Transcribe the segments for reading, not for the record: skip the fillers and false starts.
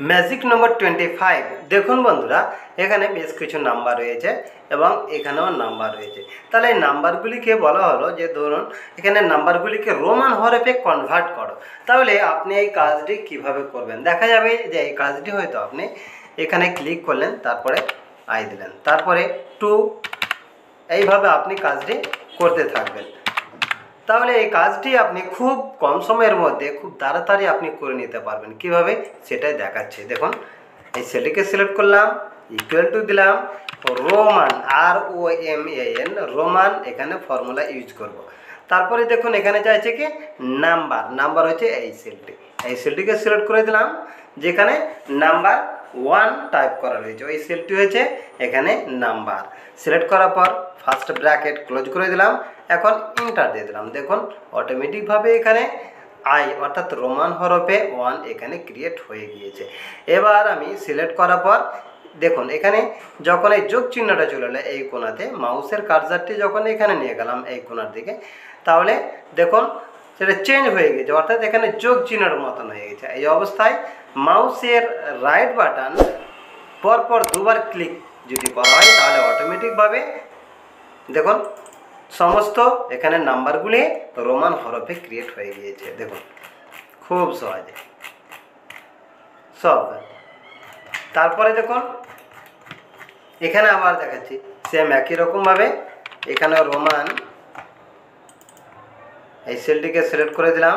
Magic নম্বর 25 দেখুন বন্ধুরা, এখানে বেশ কিছু নাম্বার রয়েছে এবং এখানেও নাম্বার রয়েছে। তাহলে এই নাম্বারগুলিকে বলা হলো যে ধরুন এখানে নাম্বারগুলিকে রোমান হরফে কনভার্ট করো। তাহলে আপনি এই কাজটি কিভাবে করবেন? দেখা যাবে যে এই কাজটি হয়তো আপনি এখানে ক্লিক করলেন, তারপরে আই দিলেন, তারপরে টু, এইভাবে আপনি কাজটি করতে থাকবেন। তাহলে এই কাজটি আপনি খুব কম সময়ের মধ্যে খুব তাড়াতাড়ি আপনি করে নিতে পারবেন। কিভাবে সেটাই দেখাচ্ছি। দেখুন, এই সেলটিকে সিলেক্ট করলাম, ইকুয়াল টু দিলাম, রোমান ROMAN রোমান এখানে ফর্মুলা ইউজ করব। তারপরে দেখুন এখানে চাইছে কি নাম্বার হচ্ছে এই সেলটিকে সিলেক্ট করে দিলাম, যেখানে নাম্বার 1 টাইপ করা রয়েছে, ওই সেলটি হয়েছে এখানে নাম্বার। সিলেক্ট করার পর ফার্স্ট ব্র্যাকেট ক্লোজ করে দিলাম, এখন এন্টার দিয়ে দিলাম। দেখুন অটোমেটিকভাবে এখানে আই অর্থাৎ রোমান হরফে 1 এখানে ক্রিয়েট হয়ে গিয়েছে। এবার আমি সিলেক্ট করার পর দেখুন এখানে যখন এই যোগ চিহ্নটা চলে এলো এই কোণাতে, মাউসের কার্সারটি যখন এখানে নিয়ে গেলাম এই কোণার দিকে, তাহলে দেখুন সেটা চেঞ্জ হয়ে গেছে, অর্থাৎ এখানে যোগ চিহ্নের মতন হয়ে গেছে। এই অবস্থায় মাউসের রাইট বাটন পরপর দুবার ক্লিক যদি করা হয় তাহলে অটোমেটিকভাবে দেখুন সমস্ত এখানে নাম্বারগুলি রোমান হরফে ক্রিয়েট হয়ে গিয়েছে। দেখুন খুব সহজে সব। তারপরে দেখুন এখানে আবার দেখাচ্ছি সেম একই রকমভাবে এখানে রোমান, এই সেলটিকে সিলেক্ট করে দিলাম,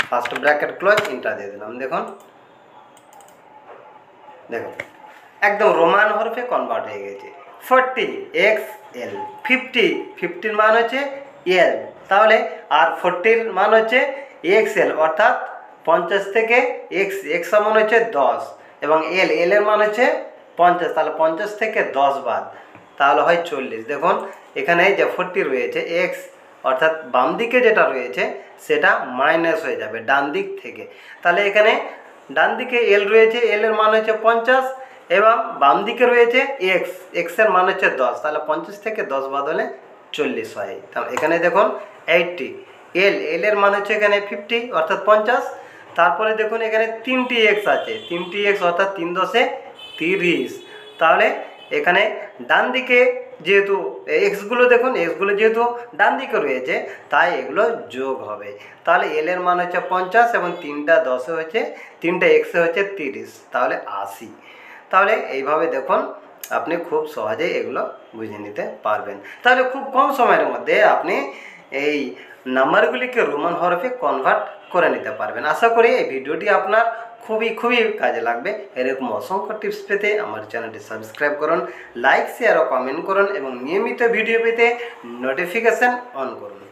ফার্স্ট ব্র্যাকেট ক্লোজ, এন্টার দিয়ে দিলাম। দেখুন দেখুন একদম রোমান হরফে কনভার্ট হয়ে গেছে। 40 XL, 50 মান হচ্ছে এল, তাহলে আর 40 মান হচ্ছে XL, অর্থাৎ 50 থেকে x সমান হচ্ছে 10 এবং এল এর মান হচ্ছে 50, তাহলে 50 থেকে 10 বাদ তাহলে হয় 40। দেখুন এখানে যে 40 রয়েছে x অর্থাৎ বাম দিকে যেটা রয়েছে সেটা মাইনাস হয়ে যাবে ডান দিক থেকে। তাহলে এখানে ডান দিকে এল রয়েছে, এল এর মান হচ্ছে 50 এবং বাম দিকে রয়েছে x এর মান হচ্ছে 10, তাহলে 50 থেকে 10 বাদ হলে 40 হয়। তাহলে এখানে দেখুন 80, এল এর মান হচ্ছে এখানে 50 অর্থাৎ 50। তারপরে দেখুন এখানে 3টি x আছে, 3টি x অর্থাৎ 3 10 30। তাহলে এখানে ডান দিকে যেহেতু এক্সগুলো দেখুন এক্সগুলো যেহেতু ডান দিকে রয়েছে তাই এগুলো যোগ হবে। তাহলে এল এর মান হচ্ছে 50 এবং 3টা 10 হচ্ছে 3টা এক্সে হচ্ছে 30, তাহলে 80। তাহলে এইভাবে দেখুন আপনি খুব সহজেই এগুলো বুঝে নিতে পারবেন। তাহলে খুব কম সময়ের মধ্যে আপনি এই নাম্বারগুলিকে রোমান হরফে কনভার্ট করে নিতে পারবেন। আশা করি এই ভিডিওটি আপনার খুবই কাজে লাগবে। এরকম অসংখ্য টিপস পেতে আমার চ্যানেলটি সাবস্ক্রাইব করুন, লাইক শেয়ার ও কমেন্ট করুন এবং নিয়মিত ভিডিও পেতে নোটিফিকেশান অন করুন।